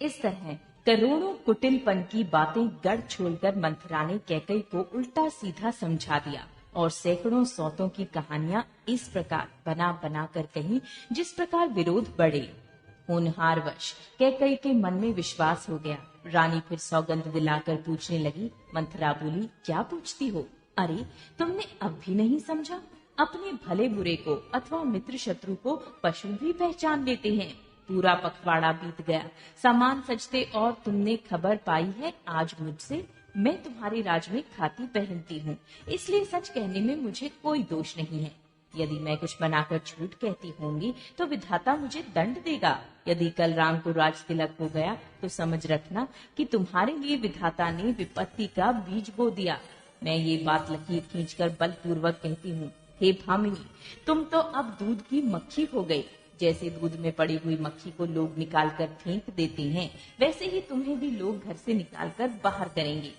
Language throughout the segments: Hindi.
इस तरह करोड़ों कुटिलपन की बातें गढ़ छोड़कर मंथरा ने कैकई को उल्टा सीधा समझा दिया और सैकड़ों सौतों की कहानियां इस प्रकार बना बना कर कही जिस प्रकार विरोध बढ़े। होनहारवश कैकई के मन में विश्वास हो गया। रानी फिर सौगंध दिलाकर पूछने लगी। मंथरा बोली, क्या पूछती हो? अरे, तुमने अब भी नहीं समझा? अपने भले बुरे को अथवा मित्र शत्रु को पशु भी पहचान लेते हैं। पूरा पखवाड़ा बीत गया, सामान सजते और तुमने खबर पाई है आज मुझसे। मैं तुम्हारे राज में खाती पहनती हूँ, इसलिए सच कहने में मुझे कोई दोष नहीं है। यदि मैं कुछ बनाकर झूठ कहती होंगी तो विधाता मुझे दंड देगा। यदि कल राम को राज तिलक हो गया तो समझ रखना कि तुम्हारे लिए विधाता ने विपत्ति का बीज बो दिया। मैं ये बात लकीर खींचकर बलपूर्वक कहती हूँ। हे भामिनी, तुम तो अब दूध की मक्खी हो गई। जैसे दूध में पड़ी हुई मक्खी को लोग निकाल कर फेंक देते हैं, वैसे ही तुम्हें भी लोग घर से निकाल कर बाहर करेंगे।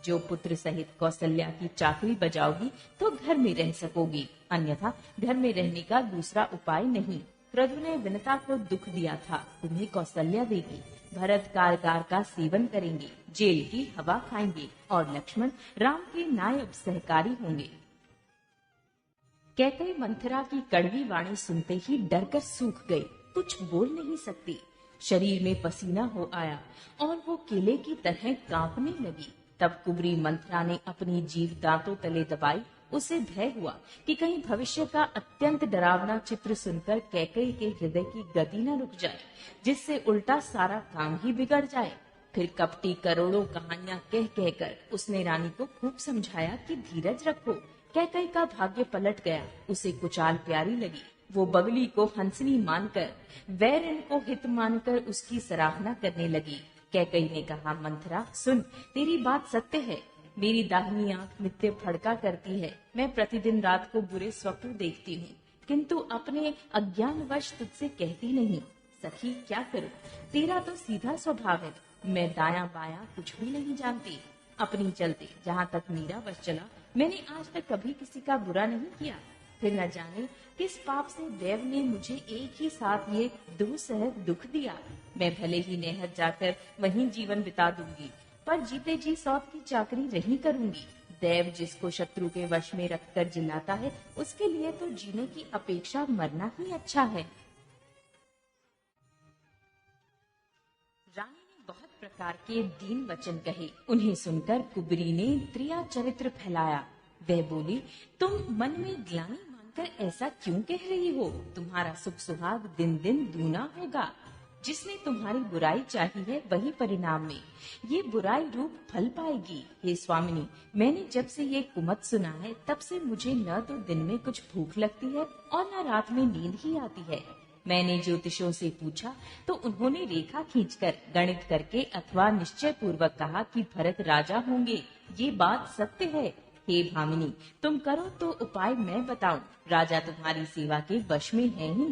जो पुत्र सहित कौशल्या की चाकरी बजाओगी तो घर में रह सकोगी, अन्यथा घर में रहने का दूसरा उपाय नहीं। क्रतु ने विनता को दुख दिया था, तुम्हें कौशल्या देगी। भरत कारगर का सेवन करेंगे, जेल की हवा खाएंगे और लक्ष्मण राम के नायब सहकारी होंगे। कैकई मंथरा की कड़वी वाणी सुनते ही डरकर सूख गई, कुछ बोल नहीं सकती। शरीर में पसीना हो आया और वो केले की तरह कांपने लगी। तब कुबरी मंथरा ने अपनी जीभ दांतों तले दबाई। उसे भय हुआ कि कहीं भविष्य का अत्यंत डरावना चित्र सुनकर कैकई के हृदय की गति न रुक जाए, जिससे उल्टा सारा काम ही बिगड़ जाए। फिर कपटी करोड़ों कहानियां कह कहकर उसने रानी को खूब समझाया कि धीरज रखो। कैकई का भाग्य पलट गया, उसे कुचाल प्यारी लगी। वो बगली को हंसनी मानकर, वैरिण को हित मानकर उसकी सराहना करने लगी। कैकई ने कहा, मंथरा सुन, तेरी बात सत्य है। मेरी दाहिनी आंख नित्य फड़का करती है। मैं प्रतिदिन रात को बुरे स्वप्न देखती हूँ, किंतु अपने अज्ञानवश तुझसे कहती नहीं। सखी, क्या करूं? तेरा तो सीधा स्वभाव है। मैं दायां बायां कुछ भी नहीं जानती। अपनी चलते जहाँ तक मेरा वश चला, मैंने आज तक कभी किसी का बुरा नहीं किया। फिर न जाने किस पाप से देव ने मुझे एक ही साथ ये दुसह दुख दिया। मैं भले ही नहर जाकर वहीं जीवन बिता दूंगी, पर जीते जी सौत की चाकरी नहीं करूंगी। देव जिसको शत्रु के वश में रखकर जिलाता है, उसके लिए तो जीने की अपेक्षा मरना ही अच्छा है। रानी ने बहुत प्रकार के दीन वचन कहे। उन्हें सुनकर कुबरी ने त्रिया चरित्र फैलाया। वह बोली, तुम मन में ग्लानि मानकर ऐसा क्यों कह रही हो? तुम्हारा सुख सुहाग दिन दिन दूना होगा। जिसने तुम्हारी बुराई चाही है, वही परिणाम में ये बुराई रूप फल पाएगी। हे स्वामिनी, मैंने जब से ये कुमत सुना है, तब से मुझे न तो दिन में कुछ भूख लगती है और न रात में नींद ही आती है। मैंने ज्योतिषों से पूछा तो उन्होंने रेखा खींचकर, गणित करके अथवा निश्चय पूर्वक कहा कि भरत राजा होंगे। ये बात सत्य है। हे भामिनी, तुम करो तो उपाय मैं बताऊं। राजा तुम्हारी सेवा के वश में है ही।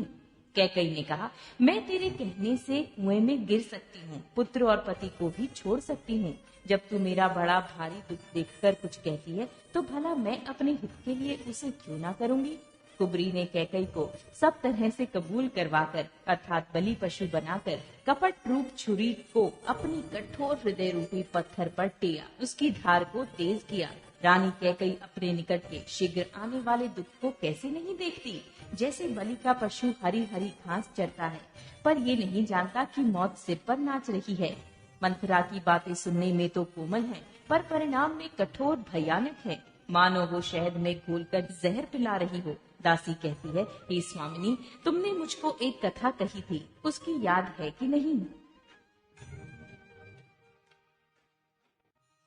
कैकई ने कहा, मैं तेरे कहने से कुएं में गिर सकती हूँ, पुत्र और पति को भी छोड़ सकती हूँ। जब तू मेरा बड़ा भारी दुख देखकर कुछ कहती है, तो भला मैं अपने हित के लिए उसे क्यों ना करूंगी? कुबरी ने कैकई को सब तरह से कबूल करवाकर, अर्थात बलि पशु बनाकर, कपट रूप छुरी को अपनी कठोर हृदय रूपी पत्थर पर टेया, उसकी धार को तेज किया। रानी कैकई अपने निकट के शीघ्र आने वाले दुख को कैसे नहीं देखती? जैसे बलि का पशु हरी हरी घास चरता है, पर ये नहीं जानता कि मौत सिर पर नाच रही है। मंथरा की बातें सुनने में तो कोमल है, पर परिणाम में कठोर भयानक है। मानो वो शहद में घोलकर जहर पिला रही हो। दासी कहती है, हे स्वामिनी, तुमने मुझको एक कथा कही थी, उसकी याद है कि नहीं?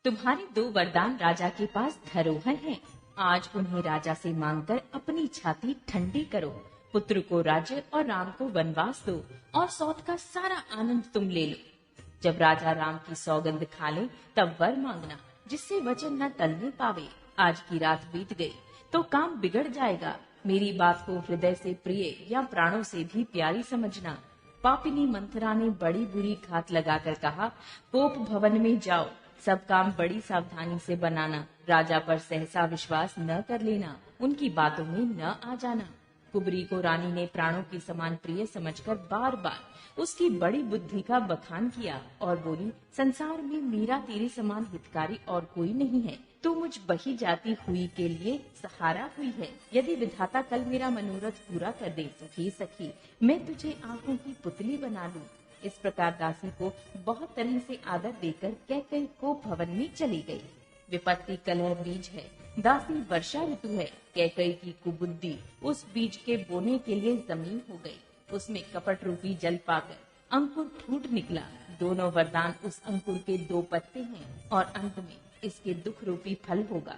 तुम्हारे 2 वरदान राजा के पास धरोहर हैं। आज उन्हें राजा से मांगकर अपनी छाती ठंडी करो। पुत्र को राज्य और राम को वनवास दो और सौत का सारा आनंद तुम ले लो। जब राजा राम की सौगंध खा ले, तब वर मांगना, जिससे वचन न टलने पावे। आज की रात बीत गई तो काम बिगड़ जाएगा। मेरी बात को हृदय से प्रिय या प्राणों से भी प्यारी समझना। पापिनी मंथरा ने बड़ी बुरी घात लगाकर कहा, पोप भवन में जाओ, सब काम बड़ी सावधानी से बनाना। राजा पर सहसा विश्वास न कर लेना, उनकी बातों में न आ जाना। कुबरी को रानी ने प्राणों के समान प्रिय समझकर बार बार उसकी बड़ी बुद्धि का बखान किया और बोली, संसार में मेरा तेरे समान हितकारी और कोई नहीं है। तू मुझ बही जाती हुई के लिए सहारा हुई है। यदि विधाता कल मेरा मनोरथ पूरा कर दे तो हे सखी, मैं तुझे आंखों की पुतली बना लूं। इस प्रकार दासी को बहुत तरह से आदर देकर कैकई को भवन में चली गई। विपत्ति कलह बीज है, दासी वर्षा ऋतु है। कैकई की कुबुद्धि उस बीज के बोने के लिए जमीन हो गई। उसमें कपट रूपी जल पाकर अंकुर फूट निकला। दोनों वरदान उस अंकुर के 2 पत्ते हैं और अंत में इसके दुख रूपी फल होगा।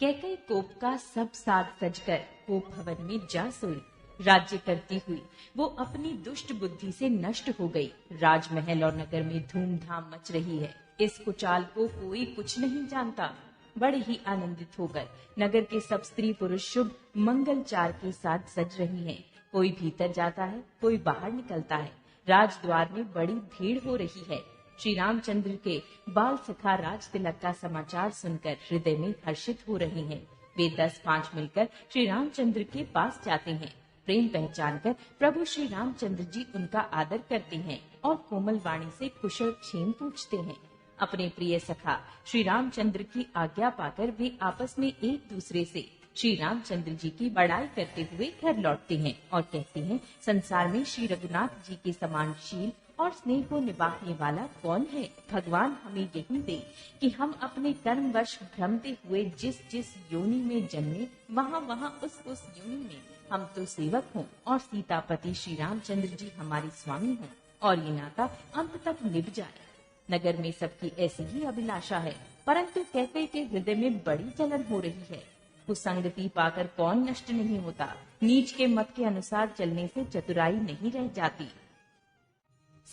कैकई कोप का सब साथ सजकर कोप भवन में जा सोई। राज्य करती हुई वो अपनी दुष्ट बुद्धि से नष्ट हो गई। राजमहल और नगर में धूमधाम मच रही है। इस कुचाल को कोई कुछ नहीं जानता। बड़े ही आनंदित होकर नगर के सब स्त्री पुरुष शुभ मंगलचार के साथ सज रही हैं। कोई भीतर जाता है, कोई बाहर निकलता है। राजद्वार में बड़ी भीड़ हो रही है। श्री रामचंद्र के बाल सखा राज तिलक का समाचार सुनकर हृदय में हर्षित हो रहे हैं। वे 10-5 मिलकर श्री रामचंद्र के पास जाते हैं। प्रेम पहचान कर प्रभु श्री रामचंद्र जी उनका आदर करते हैं और कोमल वाणी से कुशल क्षेम पूछते हैं। अपने प्रिय सखा श्री रामचंद्र की आज्ञा पाकर वे आपस में एक दूसरे से श्री रामचंद्र जी की बड़ाई करते हुए घर लौटते हैं और कहते हैं, संसार में श्री रघुनाथ जी के समान शील और स्नेह को निभाने वाला कौन है। भगवान हमें यही दे कि हम अपने कर्मवश भ्रमते हुए जिस जिस योनि में जन्मे वहाँ वहाँ उस योनि में हम तो सेवक हों और सीतापति श्री रामचंद्र जी हमारे स्वामी हों और ये नाता अंत तक निभ जाए। नगर में सबकी ऐसी ही अभिलाषा है, परंतु कैकई के हृदय में बड़ी जलन हो रही है। कुसंगति पाकर कौन नष्ट नहीं होता। नीच के मत के अनुसार चलने से चतुराई नहीं रह जाती।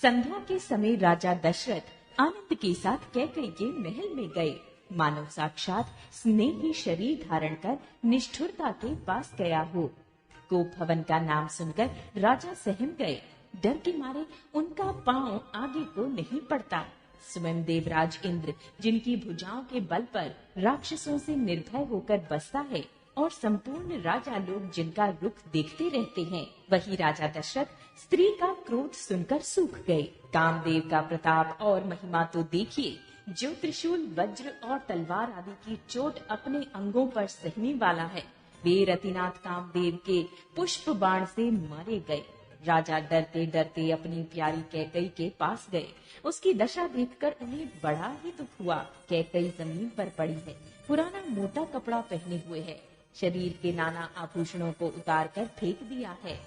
संध्या के समय राजा दशरथ आनंद के साथ कैकई के महल में गए। मानव साक्षात स्नेही शरीर धारण कर निष्ठुरता के पास गया हो। गोप भवन का नाम सुनकर राजा सहम गए। डर के मारे उनका पांव आगे को नहीं पड़ता। स्वयं देवराज इंद्र जिनकी भुजाओं के बल पर राक्षसों से निर्भय होकर बसता है और संपूर्ण राजा लोग जिनका रुख देखते रहते हैं, वही राजा दशरथ स्त्री का क्रोध सुनकर सूख गए। कामदेव का प्रताप और महिमा तो देखिए, जो त्रिशूल वज्र और तलवार आदि की चोट अपने अंगों पर सहने वाला है, वे रतिनाथ कामदेव के पुष्प बाण से मारे गए। राजा डरते डरते अपनी प्यारी कैकई के पास गए। उसकी दशा देखकर उन्हें बड़ा ही दुख हुआ। कैकई जमीन पर पड़ी है, पुराना मोटा कपड़ा पहने हुए है, शरीर के नाना आभूषणों को उतार कर फेंक दिया है।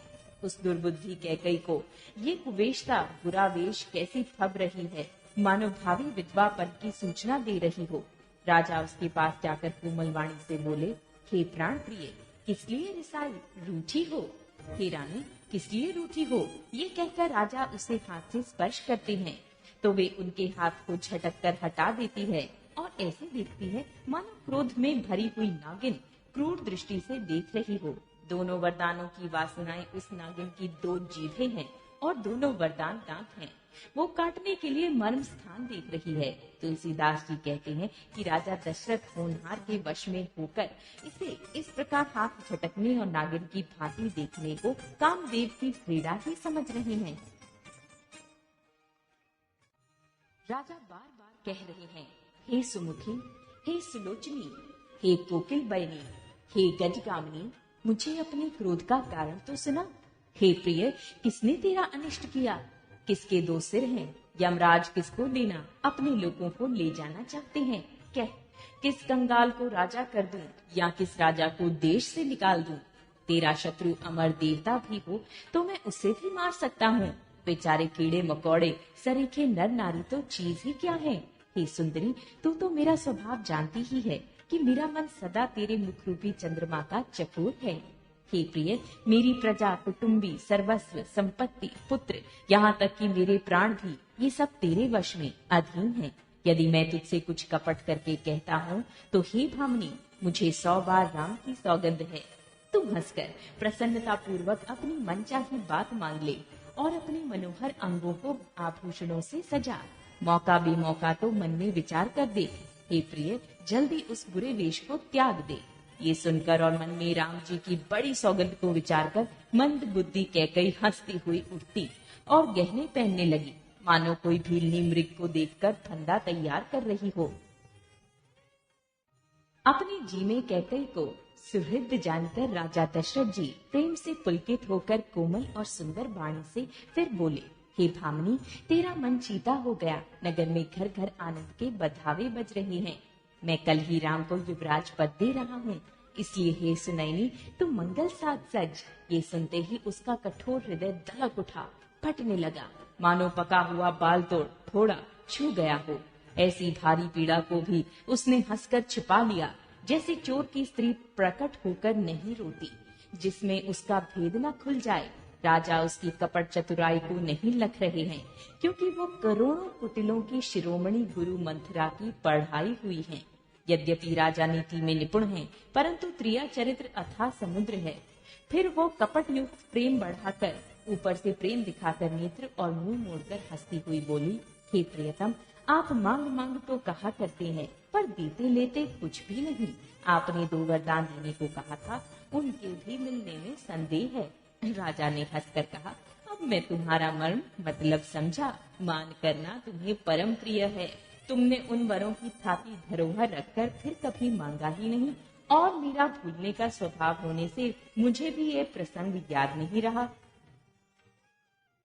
उस दुर्बुद्धि कैकई को ये कुवेशता बुरा वेश कैसी फब रही है, मानो भावी विधवा पन की सूचना दे रही हो। राजा उसके पास जाकर कोमल वाणी से बोले, हे प्राण प्रिय, किस लिए रिसाई, रूठी हो? हे रानी, किस लिए रूठी हो? ये कहकर राजा उसे हाथ से स्पर्श करते हैं तो वे उनके हाथ को झटक कर हटा देती है और ऐसे देखती है मानो क्रोध में भरी हुई नागिन क्रूर दृष्टि से देख रही हो। दोनों वरदानों की वासनाएं उस नागिन की 2 जीभें हैं और दोनों वरदान दांत हैं। वो काटने के लिए मर्म स्थान देख रही है। तुलसीदास जी कहते हैं कि राजा दशरथ होनहार के वश में होकर इसे इस प्रकार हाथ झटकने और नागिन की भांति देखने को कामदेव की क्रीड़ा ही समझ रहे हैं। राजा बार बार कह रहे हैं, हे सुमुखी, हे सुलोचनी, हे कोकिल बयनी, हे गजगामिनी, मुझे अपने क्रोध का कारण तो सुना। हे प्रिय, किसने तेरा अनिष्ट किया? किसके 2 सिर हैं? यमराज किसको देना अपने लोगों को ले जाना चाहते हैं? कह, किस कंगाल को राजा कर दूं या किस राजा को देश से निकाल दूं? तेरा शत्रु अमर देवता भी हो तो मैं उसे भी मार सकता हूँ। बेचारे कीड़े मकोड़े सरीखे नर नारी तो चीज ही क्या है? हे सुंदरी, तू तो मेरा स्वभाव जानती ही है कि मेरा मन सदा तेरे मुख रूपी चंद्रमा का चकोर है। हे प्रिय, मेरी प्रजा, कुटुंबी, सर्वस्व, संपत्ति, पुत्र, यहाँ तक कि मेरे प्राण भी, ये सब तेरे वश में अधीन है। यदि मैं तुझसे कुछ कपट करके कहता हूँ तो हे भामिनी, मुझे 100 बार राम की सौगंध है। तुम हंसकर प्रसन्नता पूर्वक अपनी मनचाही बात मांग ले और अपने मनोहर अंगों को आभूषणों से सजा। मौका बेमौका तो मन में विचार कर दे। हे प्रिय, जल्दी उस बुरे वेश को त्याग दे। ये सुनकर और मन में राम जी की बड़ी सौगंध को विचार कर मंद बुद्धि कैकई हंसती हुई उठती और गहने पहनने लगी, मानो कोई भीलनी मृग को देखकर फंदा तैयार कर रही हो। अपने जी में कैकई को सुहृद जानकर राजा दशरथ जी प्रेम से पुलकित होकर कोमल और सुंदर वाणी से फिर बोले, हे भामिनी, तेरा मन चीता हो गया। नगर में घर घर आनंद के बधावे बज रहे हैं। मैं कल ही राम को युवराज पद दे रहा हूँ, इसलिए हे सुनैनी तुम मंगल साथ सज। ये सुनते ही उसका कठोर हृदय दलक उठा, फटने लगा, मानो पका हुआ बाल तोड़ थोड़ा छू गया हो। ऐसी भारी पीड़ा को भी उसने हंसकर छिपा लिया, जैसे चोर की स्त्री प्रकट होकर नहीं रोती, जिसमें उसका भेद न खुल जाए। राजा उसकी कपट चतुराई को नहीं लख रहे हैं, क्योंकि वो करोड़ों कुटिलों की शिरोमणि गुरु मंथरा की पढ़ाई हुई है। यद्यपि राजा नीति में निपुण है, परंतु त्रिया चरित्र अथाह समुद्र है। फिर वो कपट युक्त प्रेम बढ़ाकर, ऊपर से प्रेम दिखाकर नेत्र और मुंह मोड़कर हंसती हुई बोली, हे प्रियतम, आप मांग मांग तो कहा करते हैं, पर देते लेते कुछ भी नहीं। आपने 2 वरदान देने को कहा था, उनके भी मिलने में संदेह है। राजा ने हंसकर कहा, अब मैं तुम्हारा मर्म मतलब समझा। मान करना तुम्हें परम प्रिय है। तुमने उन वरों की थाती धरोहर रखकर फिर कभी मांगा ही नहीं, और मेरा भूलने का स्वभाव होने से मुझे भी ये प्रसंग याद नहीं रहा